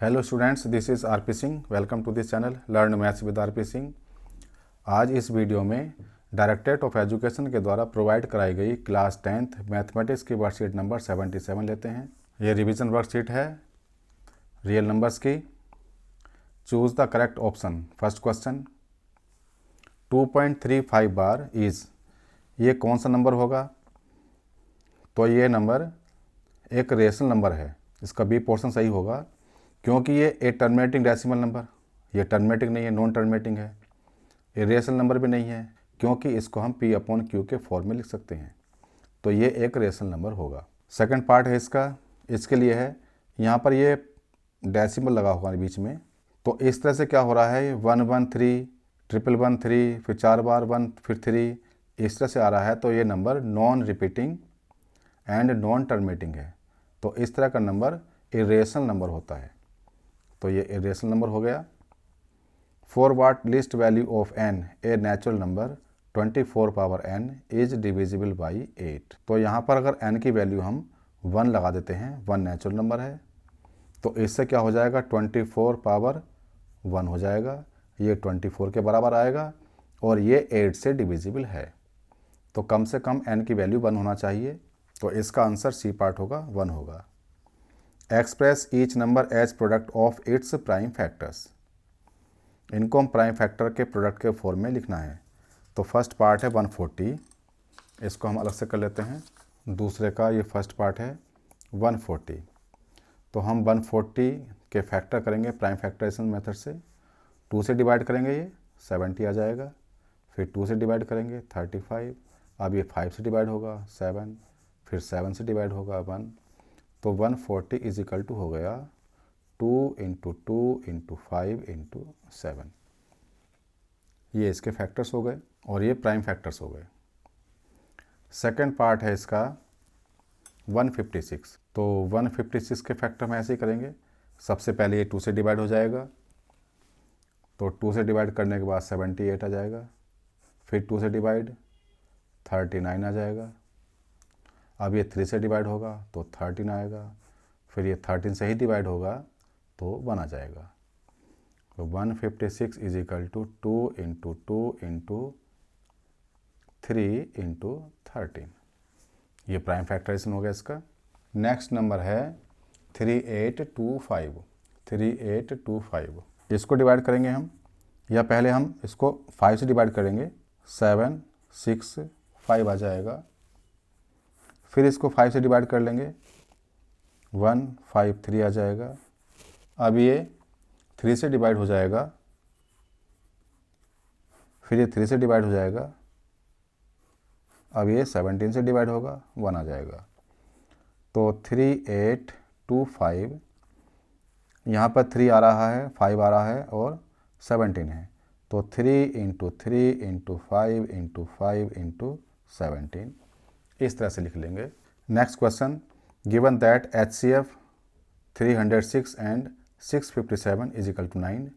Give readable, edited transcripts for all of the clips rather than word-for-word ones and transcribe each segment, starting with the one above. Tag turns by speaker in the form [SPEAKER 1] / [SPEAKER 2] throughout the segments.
[SPEAKER 1] Hello students, this is RP Singh. Welcome to this channel learn maths with RP Singh. आज इस video में directorate of education के द्वारा provide कराई गई क्लास 10th मैथमेटिक्स की वर्कशीट नंबर 77 लेते हैं। ये रिवीजन वर्कशीट है रियल नंबर्स की। Choose the correct option. First question, 2.35 bar is, ये कौन सा नंबर होगा? तो ये नंबर एक रेशनल नंबर है, इसका बी पोर्शन सही होगा क्योंकि ये ए टर्मिनेटिंग डेसिमल नंबर, ये टर्मिनेटिंग नहीं है, नॉन टर्मिनेटिंग है। ये रेशनल नंबर भी नहीं है क्योंकि इसको हम पी अपॉन क्यू के फॉर्म में लिख सकते हैं, तो ये एक रेशनल नंबर होगा। सेकंड पार्ट है इसका, इसके लिए है यहाँ पर ये डेसिमल लगा हुआ है बीच में, तो इस तरह से क्या हो रहा है 113 111 फिर 4 बार 1 फिर 3 इस तरह से आ रहा है, तो ये number non repeating and non terminating है, तो इस तरह का नंबर इरेशनल नंबर होता है, तो ये इरेशनल नंबर हो गया। For what least value of n a natural number 24 power n is divisible by 8। तो यहाँ पर अगर n की वैल्यू हम 1 लगा देते हैं, 1 नेचुरल नंबर है, तो इससे क्या हो जाएगा 24 पावर 1 हो जाएगा, ये 24 के बराबर आएगा और ये 8 से डिविजिबल है, तो कम से कम n की वैल्यू 1 होना चाहिए, तो इसका आंसर सी पार्ट होगा, 1 होगा। Express each number as product of its prime factors, इनको हम प्राइम फैक्टर के प्रोडक्ट के फॉर्म में लिखना है। तो फर्स्ट पार्ट है 140, इसको हम अलग से कर लेते हैं। दूसरे का ये फर्स्ट पार्ट है 140, तो हम 140 के फैक्टर करेंगे प्राइम फैक्टराइजेशन मेथड से। 2 से डिवाइड करेंगे ये 70 आ जाएगा, फिर 2 से डिवाइड करेंगे 35, अब ये 5 से डिवाइड होगा 7, फिर 7 से डिवाइड होगा 1, तो 140 इज इक्वल टू हो गया 2 इंटू 2 इंटू 5 इंटू 7। ये इसके फैक्टर्स हो गए और ये प्राइम फैक्टर्स हो गए। सेकंड पार्ट है इसका 156, तो 156 के फैक्टर हम ऐसे ही करेंगे। सबसे पहले ये 2 से डिवाइड हो जाएगा, तो 2 से डिवाइड करने के बाद 78 आ जाएगा, फिर 2 से डिवाइड 39 आ जाएगा, अब ये 3 से डिवाइड होगा तो 13 आएगा, फिर ये 13 से ही डिवाइड होगा तो 1 आ जाएगा। तो 156 is equal to 2 into 2 into 3 into 13, ये प्राइम फैक्टराइजेशन हो गया इसका। नेक्स्ट नंबर है 3825, 3825, इसको डिवाइड करेंगे हम, या पहले हम इसको 5 से डिवाइड करेंगे, 7 6 5 आ जाएगा, फिर इसको 5 से डिवाइड कर लेंगे 1 5 3 आ जाएगा, अब ये 3 से डिवाइड हो जाएगा, फिर ये 3 से डिवाइड हो जाएगा, अब ये 17 से डिवाइड होगा 1 आ जाएगा। तो 3825, यहाँ पर 3 आ रहा है, 5 आ रहा है और 17 है, तो 3 इंटू 3 इंटू 5 इंटू 5 इंटू 17 इस तरह से लिख लेंगे। Next question, given that HCF 306 and 657 is equal to 9,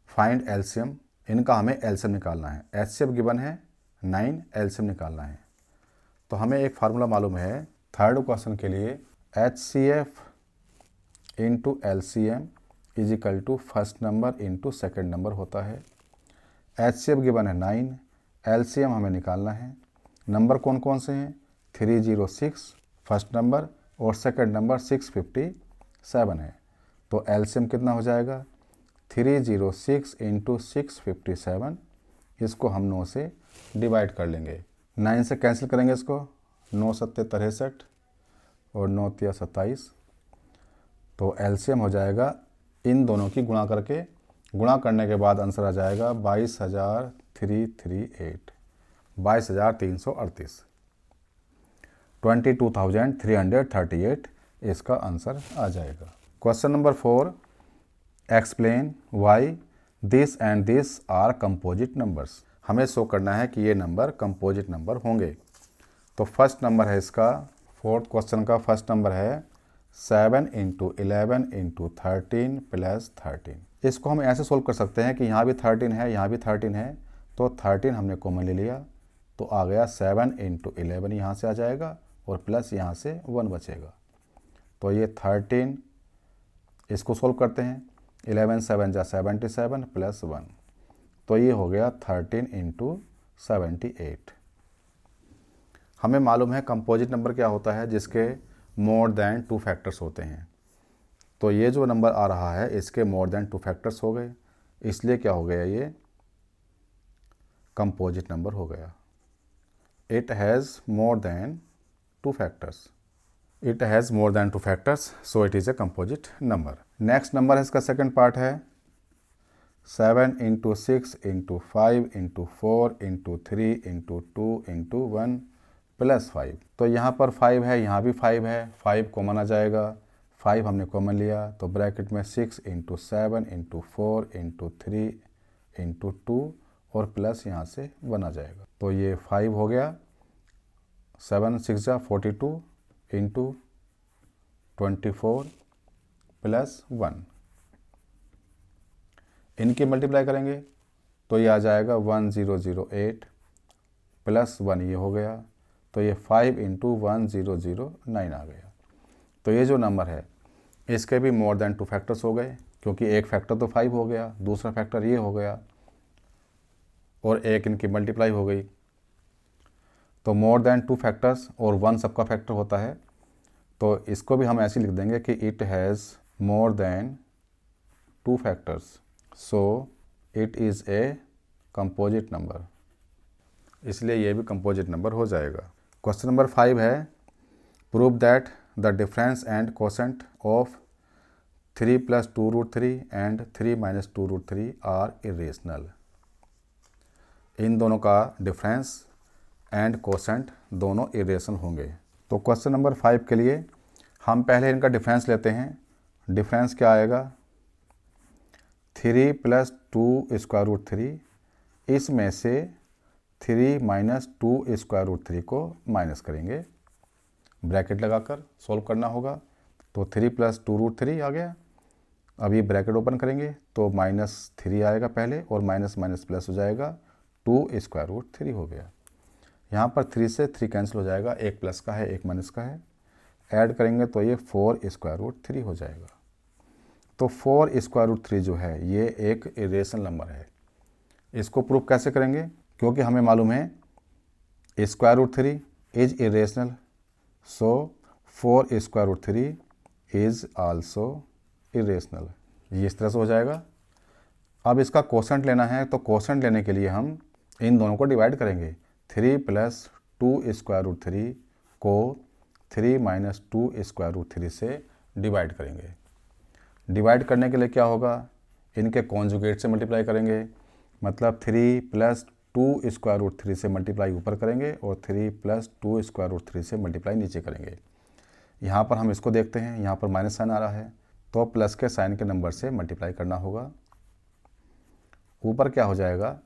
[SPEAKER 1] find LCM, इनका हमें एलसीएम निकालना है। HCF गिवन है 9, एलसीएम निकालना है, तो हमें एक फार्मूला मालूम है थर्ड क्वेश्चन के लिए, HCF into LCM is equal to first number into second number होता है। HCF गिवन है 9, एलसीएम हमें निकालना है। नंबर कौन कौन से हैं? 306 फर्स्ट नंबर और सेकंड नंबर 657 है, तो एलसीएम कितना हो जाएगा 306 इंटू 657, इसको हम 9 से डिवाइड कर लेंगे। 9 से कैंसिल करेंगे इसको, 9 सत्ते 63 और 9 तिया 27, तो एलसीएम हो जाएगा इन दोनों की गुणा करके, गुणा करने के बाद आंसर आ जाएगा 22,338, 22,338, 22,338 इसका आंसर आ जाएगा। Question number 4, explain why this and this are composite numbers, हमें शो करना है कि ये नंबर कंपोजिट नंबर होंगे। तो फर्स्ट नंबर है इसका, फोर्थ क्वेश्चन का फर्स्ट नंबर है 7 इंटू 11 इंटू 13 प्लस 13, इसको हम ऐसे सोल्व कर सकते हैं कि यहाँ भी 13 है, यहाँ भी 13 है, तो 13 हमने कॉमन ले लिया, तो आ गया 7 इंटू 11 यहाँ से आ जाएगा और प्लस यहाँ से 1 बचेगा, तो ये 13, इसको सोल्व करते हैं 11 7 जा 77 प्लस 1, तो ये हो गया 13 इंटू 78। हमें मालूम है कंपोजिट नंबर क्या होता है, जिसके मोर देन 2 फैक्टर्स होते हैं। तो ये जो नंबर आ रहा है इसके मोर देन 2 फैक्टर्स हो गए, इसलिए क्या हो गया, ये कंपोजिट नंबर हो गया। It has more than 2 factors, it has more than 2 factors, so it is a composite number. Next number है, इसका सेकंड पार्ट है 7 into 6 into 5 into 4 into 3 into 2 into 1 plus 5। तो यहाँ पर 5 है, यहाँ भी 5 है, 5 कॉमन आ जाएगा, 5 हमने कॉमन लिया, तो ब्रैकेट में 6 इंटू 7 इंटू 4 इंटू 3 इंटू 2 और प्लस यहाँ से 1 आ जाएगा। तो ये 5 हो गया, 7 6 जा 42 इंटू 24 प्लस 1। इनकी मल्टीप्लाई करेंगे तो ये आ जाएगा 1008 प्लस 1, ये हो गया, तो ये 5 इंटू 1009 आ गया। तो ये जो नंबर है इसके भी मोर देन 2 फैक्टर्स हो गए, क्योंकि एक फैक्टर तो 5 हो गया, दूसरा फैक्टर ये हो गया और एक इनकी मल्टीप्लाई हो गई। तो मोर देन 2 फैक्टर्स और 1 सबका फैक्टर होता है, तो इसको भी हम ऐसे लिख देंगे कि it has more than 2 factors, so it is a composite number, इसलिए ये भी कंपोजिट नंबर हो जाएगा। क्वेश्चन नंबर 5 है, prove that the difference and quotient of 3 + 2√3 एंड 3 - 2√3 आर इरेशनल। इन दोनों का डिफरेंस एंड कोसेंट दोनों इरेशनल होंगे। तो क्वेश्चन नंबर 5 के लिए हम पहले इनका डिफरेंस लेते हैं। डिफरेंस क्या आएगा, 3 + 2√3, इसमें से 3 - 2√3 को माइनस करेंगे, ब्रैकेट लगाकर सॉल्व करना होगा। तो 3 + 2√3 आ गया, अब ये ब्रैकेट ओपन करेंगे तो -3 आएगा पहले और माइनस माइनस प्लस हो जाएगा, 2√3 हो गया। यहाँ पर 3 से 3 कैंसिल हो जाएगा, एक प्लस का है एक माइनस का है, ऐड करेंगे तो ये 4√3 हो जाएगा। तो 4√3 जो है ये एक इरेशनल नंबर है। इसको प्रूफ कैसे करेंगे, क्योंकि हमें मालूम है √3 is irrational, so 4√3 is also irrational, ये इस तरह से हो जाएगा। अब इसका कोसेंट लेना है, तो कोसेंट लेने के लिए हम इन दोनों को डिवाइड करेंगे। 3 + 2√3 को 3 - 2√3 से डिवाइड करेंगे। डिवाइड करने के लिए क्या होगा, इनके कॉन्जुगेट से मल्टीप्लाई करेंगे, मतलब 3 + 2√3 से मल्टीप्लाई ऊपर करेंगे और 3 + 2√3 से मल्टीप्लाई नीचे करेंगे। यहाँ पर हम इसको देखते हैं, यहाँ पर माइनस साइन आ रहा है, तो प्लस के साइन के नंबर से मल्टीप्लाई करना होगा। ऊपर क्या हो जाएगा,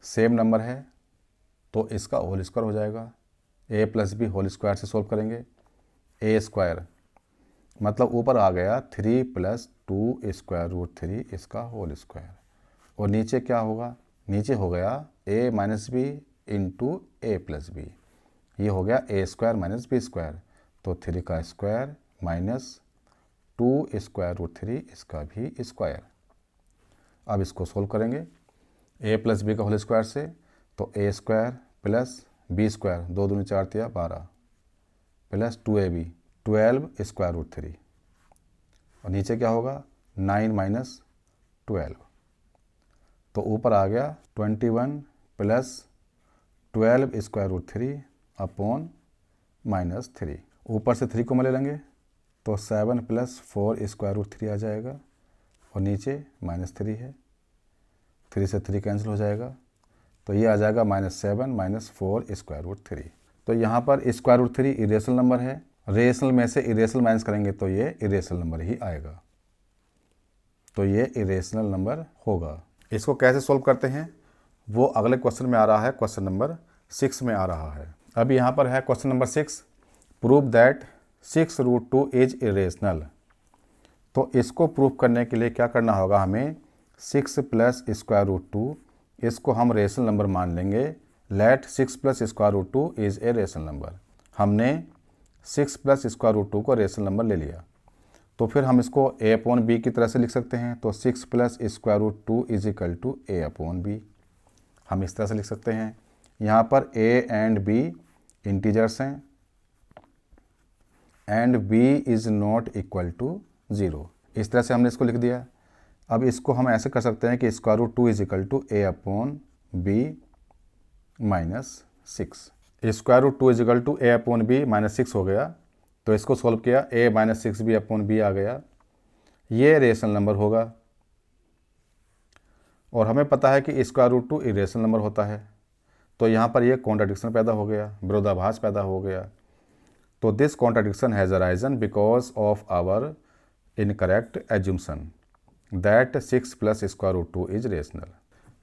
[SPEAKER 1] सेम नंबर है तो इसका होल स्क्वायर हो जाएगा, a + b होल स्क्वायर से सोल्व करेंगे, a² मतलब ऊपर आ गया 3 + 2√3 इसका होल स्क्वायर, और नीचे क्या होगा, नीचे हो गया a - b into a + b, ये हो गया a² - b², तो 3 का स्क्वायर माइनस 2√3 इसका भी स्क्वायर। अब इसको सोल्व करेंगे a + b का होल स्क्वायर से, तो a² + b², 2 दूनी 4 तिया 12 प्लस 2ab 12√3, और नीचे क्या होगा 9 - 12, तो ऊपर आ गया 21 + 12√3 अपॉन -3। ऊपर से 3 को ले लेंगे तो 7 + 4√3 आ जाएगा, और नीचे -3 है, 3 से 3 कैंसिल हो जाएगा, तो ये आ जाएगा -7 - 4√3। तो यहाँ पर √3 इरेशनल नंबर है, रेशनल में से इरेशनल माइनस करेंगे तो ये इरेशनल नंबर ही आएगा, तो ये इरेशनल नंबर होगा। इसको कैसे सोल्व करते हैं वो अगले क्वेश्चन में आ रहा है, क्वेश्चन नंबर 6 में आ रहा है। अब यहाँ पर है question number 6, prove that 6√2 is irrational. तो इसको प्रूव करने के लिए क्या करना होगा, हमें 6 + √2 इसको हम रेशनल नंबर मान लेंगे। Let 6 + √2 is a rational number. हमने 6 + √2 को रेशनल नंबर ले लिया, तो फिर हम इसको a अपॉन बी की तरह से लिख सकते हैं। तो 6 plus square root 2 is equal to a upon b, हम इस तरह से लिख सकते हैं। यहाँ पर a एंड b इंटीजर्स हैं and b is not equal to 0, इस तरह से हमने इसको लिख दिया। अब इसको हम ऐसे कर सकते हैं कि square root 2 is equal to a upon B minus 6। Square root 2 is equal to a upon B minus 6 हो गया। तो इसको सॉल्व किया, a minus 6b upon B आ गया। ये रेशनल नंबर होगा और हमें पता है कि स्क्वायर रूट 2 इरेशनल नंबर होता है। तो यहाँ पर ये कॉन्ट्राडिक्शन पैदा हो गया, विरोधाभास पैदा हो गया। तो this contradiction has arisen because of our incorrect assumption that 6 plus square root 2 is rational.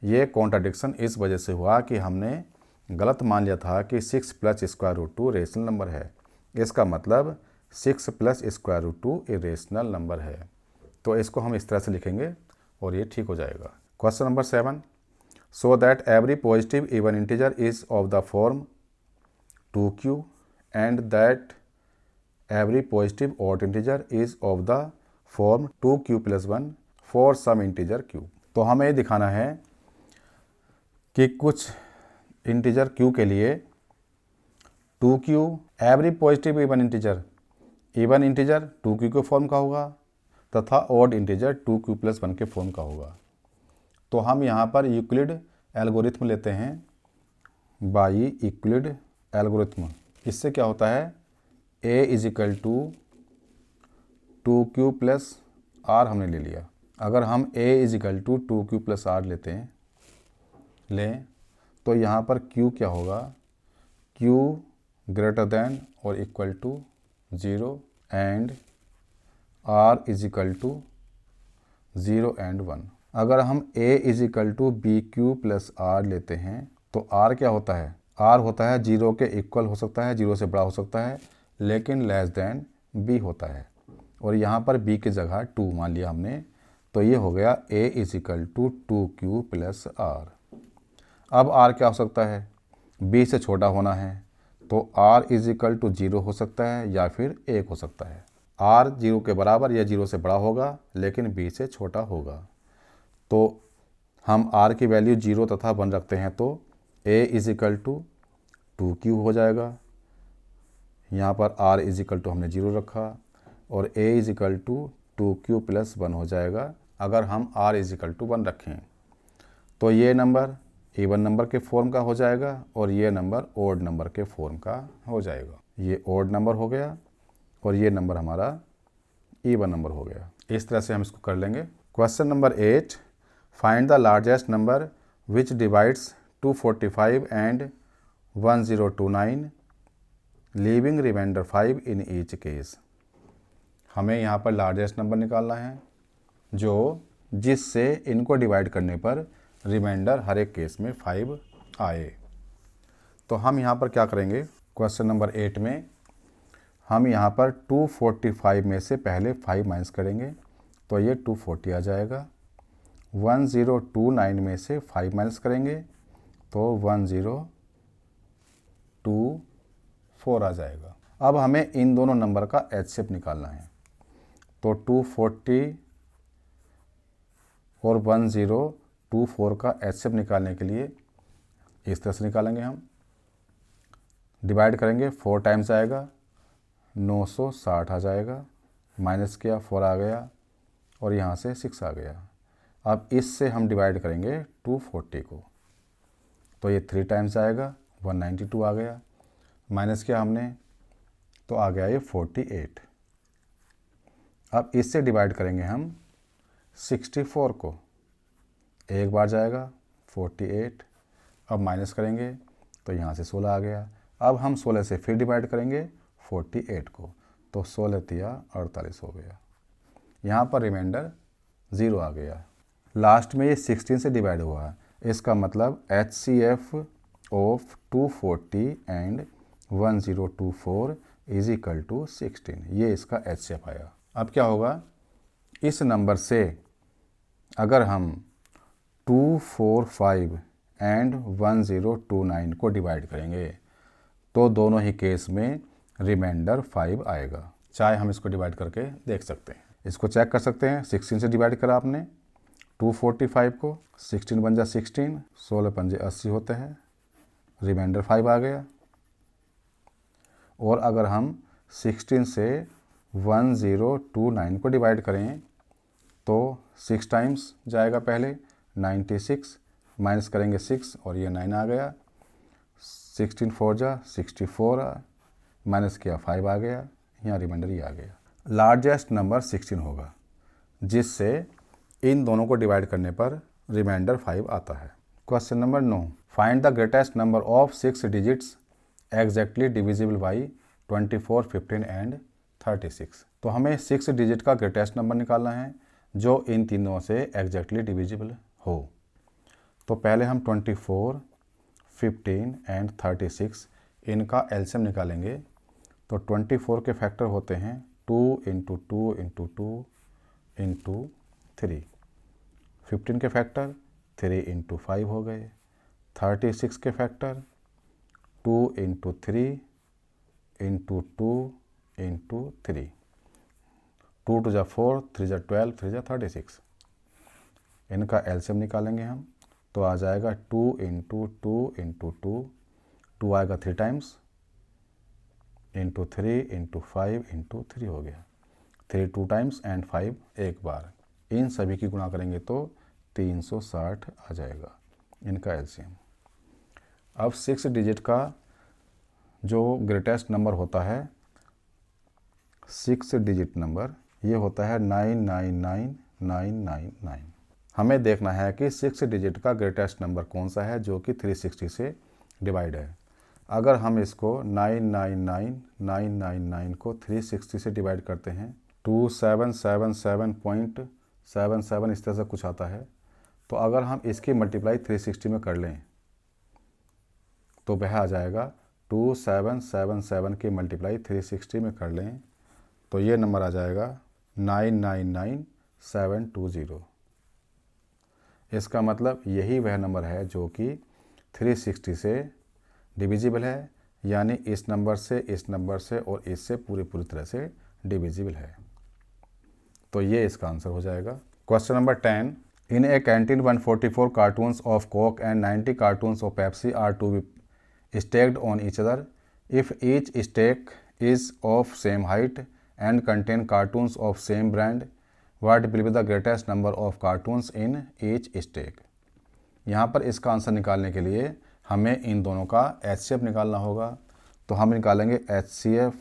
[SPEAKER 1] ये कॉन्ट्राडिक्शन इस वजह से हुआ कि हमने गलत मान लिया था कि 6 plus square root 2 rational number है। इसका मतलब 6 plus square root 2 irrational number है। तो इसको हम इस तरह से लिखेंगे और ये ठीक हो जाएगा। Question number 7, so that every positive even integer is of the form 2q and that every positive odd integer is of the form 2q plus 1 for some integer q। तो हमें दिखाना है कि कुछ इंटीजर q के लिए 2q every positive even integer 2q के form का होगा तथा ऑड इंटीजर 2q प्लस 1 के फॉर्म का होगा। तो हम यहाँ पर यूक्लिड एल्गोरिथम लेते हैं, बाई यूक्लिड एल्गोरिथम। इससे क्या होता है, a is equal to 2q plus r हमने ले लिया। अगर हम a is equal to 2q plus r लें तो यहाँ पर q क्या होगा, q ग्रेटर देन और equal to 0 and r is equal to 0 and 1। अगर हम a is equal to b q plus r लेते हैं तो r क्या होता है, r होता है 0 के इक्वल हो सकता है, 0 से बड़ा हो सकता है, लेकिन लेस देन b होता है। और यहाँ पर b की जगह 2 मान लिया हमने, तो ये हो गया a is equal to 2q plus r। अब r क्या हो सकता है, b से छोटा होना है, तो r इज इक्वल टू 0 हो सकता है या फिर 1 हो सकता है। r 0 के बराबर या 0 से बड़ा होगा लेकिन b से छोटा होगा। तो हम r की वैल्यू 0 तथा 1 रखते हैं तो a is equal to 2q हो जाएगा। यहाँ पर r इज इक्वल टू हमने 0 रखा और a is equal to 2q plus 1 हो जाएगा। अगर हम r इज इक्वल टू 1 रखें तो ये नंबर इवन नंबर के फॉर्म का हो जाएगा और ये नंबर ओड नंबर के फॉर्म का हो जाएगा। ये ओड नंबर हो गया और ये नंबर हमारा इवन नंबर हो गया। इस तरह से हम इसको कर लेंगे। Question number 8, find the largest number which divides 245 and 1029 leaving remainder 5 in each case. हमें यहाँ पर लार्जेस्ट नंबर निकालना है जिससे इनको डिवाइड करने पर रिमाइंडर हर एक केस में 5 आए। तो हम यहाँ पर क्या करेंगे, क्वेश्चन नंबर 8 में हम यहाँ पर 245 में से पहले 5 माइनस करेंगे तो ये 240 आ जाएगा। 1029 में से 5 माइनस करेंगे तो 1024 आ जाएगा। अब हमें इन दोनों नंबर का एचसीएफ निकालना है। तो 240 और 1024 का एचसीएफ निकालने के लिए इस तरह से निकालेंगे। हम डिवाइड करेंगे, 4 टाइम्स आएगा, 960 आ जाएगा, माइनस किया 4 आ गया और यहाँ से 6 आ गया। अब इससे हम डिवाइड करेंगे 240 को, तो ये 3 टाइम्स आएगा, 192 आ गया, माइनस किया हमने तो आ गया ये 48। अब इससे डिवाइड करेंगे हम 64 को, एक बार जाएगा 48, अब माइनस करेंगे तो यहाँ से 16 आ गया। अब हम 16 से फिर डिवाइड करेंगे 48 को, तो 16 तिया 48 हो गया। यहाँ पर रिमाइंडर 0 आ गया। लास्ट में ये 16 से डिवाइड हुआ है, इसका मतलब HCF of 240 and 1024 is equal to 16। ये इसका HCF आया। अब क्या होगा, इस नंबर से अगर हम 245 एंड 1029 को डिवाइड करेंगे तो दोनों ही केस में रिमाइंडर 5 आएगा। चाहे हम इसको डिवाइड करके देख सकते हैं। इसको चेक कर सकते हैं, 16 से डिवाइड करा आपने 245 को, 16 बन जा 16, 16 पंजे 80 होते हैं, रिमाइंडर 5 आ गया। और अगर हम 16 से 1029 को डिवाइड करें तो 6 टाइम्स जाएगा पहले 96, माइनस करेंगे 6 और ये 9 आ गया, 16 4 जा 64, माइनस किया 5 आ गया, यहाँ रिमाइंडर ये आ गया। लार्जेस्ट नंबर 16 होगा, जिससे इन दोनों को डिवाइड करने पर रिमाइंडर 5 आता है। Question number 9, find the greatest number of 6 digits exactly divisible by 24, 15 and 36। तो हमें 6 डिजिट का ग्रेटेस्ट नंबर निकालना है जो इन तीनों से एग्जैक्टली डिविजिबल हो। तो पहले हम 24, 15 एंड 36 इनका एलसीएम निकालेंगे। तो 24 के फैक्टर होते हैं 2 इंटू 2 इंटू 2 इंटू 3, 15 के फैक्टर 3 इंटू 5 हो गए, 36 के factor 2 into 3 into 2 into 3, 2 two जा 4, 3 जा 12, 3 जा 36। इनका एलसीएम निकालेंगे हम, तो आ जाएगा 2 इंटू 2 इंटू 2, 2 आएगा 3 टाइम्स, इंटू 3 इंटू 5 इंटू 3 हो गया, 3 2 टाइम्स एंड 5 एक बार। इन सभी की गुणा करेंगे तो 360 आ जाएगा इनका एलसीएम। अब 6 डिजिट का जो ग्रेटेस्ट नंबर होता है, 6 डिजिट नंबर, ये होता है 999999। हमें देखना है कि 6 डिजिट का ग्रेटेस्ट नंबर कौन सा है जो कि 360 से डिवाइड है। अगर हम इसको 999999 को 360 से डिवाइड करते हैं, 2777.77 इस तरह से कुछ आता है। तो अगर हम इसकी मल्टीप्लाई 360 में कर लें तो वह आ जाएगा 2777 की मल्टीप्लाई 360 में कर लें तो ये नंबर आ जाएगा 999720। इसका मतलब यही वह नंबर है जो कि 360 से डिविजिबल है, यानी इस नंबर से और इससे पूरी तरह से डिविजिबल है। तो ये इसका आंसर हो जाएगा। Question number 10, in a canteen 144 cartons of Coke and 90 cartons of Pepsi are to be stacked on each other. If each stack is of same height and contain cartoons of same brand, what will be the greatest number of cartoons in each stack? यहाँ पर इसका answer निकालने के लिए हमें इन दोनों का HCF निकालना होगा। तो हम निकालेंगे HCF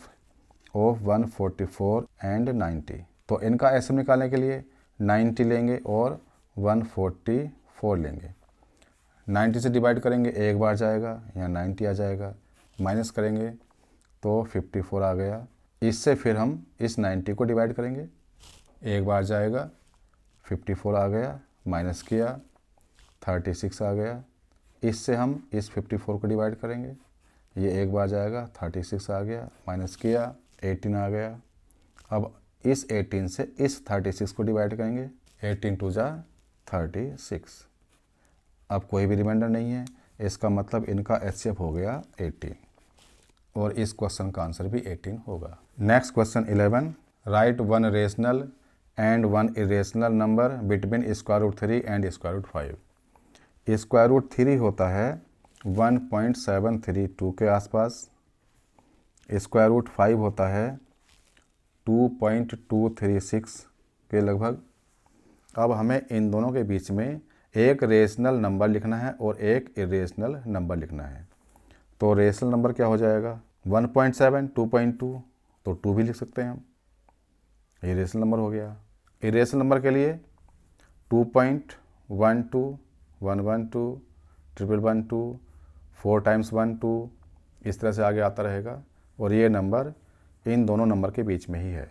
[SPEAKER 1] ऑफ 144 एंड 90। तो इनका HCF निकालने के लिए 90 लेंगे और 144 लेंगे। 90 से डिवाइड करेंगे एक बार जाएगा, यहाँ 90 आ जाएगा, माइनस करेंगे तो 54 आ गया। इससे फिर हम इस 90 को डिवाइड करेंगे, एक बार जाएगा, 54 आ गया, माइनस किया 36 आ गया। इससे हम इस 54 को डिवाइड करेंगे, ये एक बार जाएगा, 36 आ गया, माइनस किया 18 आ गया। अब इस 18 से इस 36 को डिवाइड करेंगे, 18 टू जा 36। अब कोई भी रिमाइंडर नहीं है, इसका मतलब इनका HCF हो गया 18 और इस क्वेश्चन का आंसर भी 18 होगा। Next question 11, right one rational and one irrational number between √3 and √5। √3 होता है 1.732 के आसपास, √5 होता है 2.236 के लगभग। अब हमें इन दोनों के बीच में एक रेशनल नंबर लिखना है और एक इरेशनल नंबर लिखना है। तो रेशनल नंबर क्या हो जाएगा, 1.7, 2.2, तो 2 भी लिख सकते हैं हम, ये रेशनल नंबर हो गया। इरेशनल नंबर के लिए 2.12, 112, 111, 4 टाइम्स 1 2, इस तरह से आगे आता रहेगा और ये नंबर इन दोनों नंबर के बीच में ही है।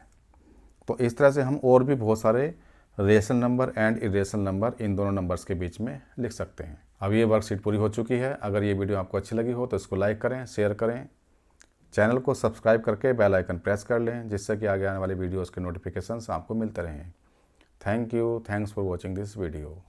[SPEAKER 1] तो इस तरह से हम और भी बहुत सारे rational number and irrational number in दोनों नंबर्स के बीच में लिख सकते हैं। अब ये वर्कशीट पूरी हो चुकी है। अगर ये वीडियो आपको अच्छी लगी हो तो इसको लाइक करें, शेयर करें, चैनल को सब्सक्राइब करके बेल आइकन प्रेस कर लें, जिससे कि आगे आने वाली वीडियोज़ के नोटिफिकेशंस आपको मिलते रहें। Thank you, thanks for watching this video.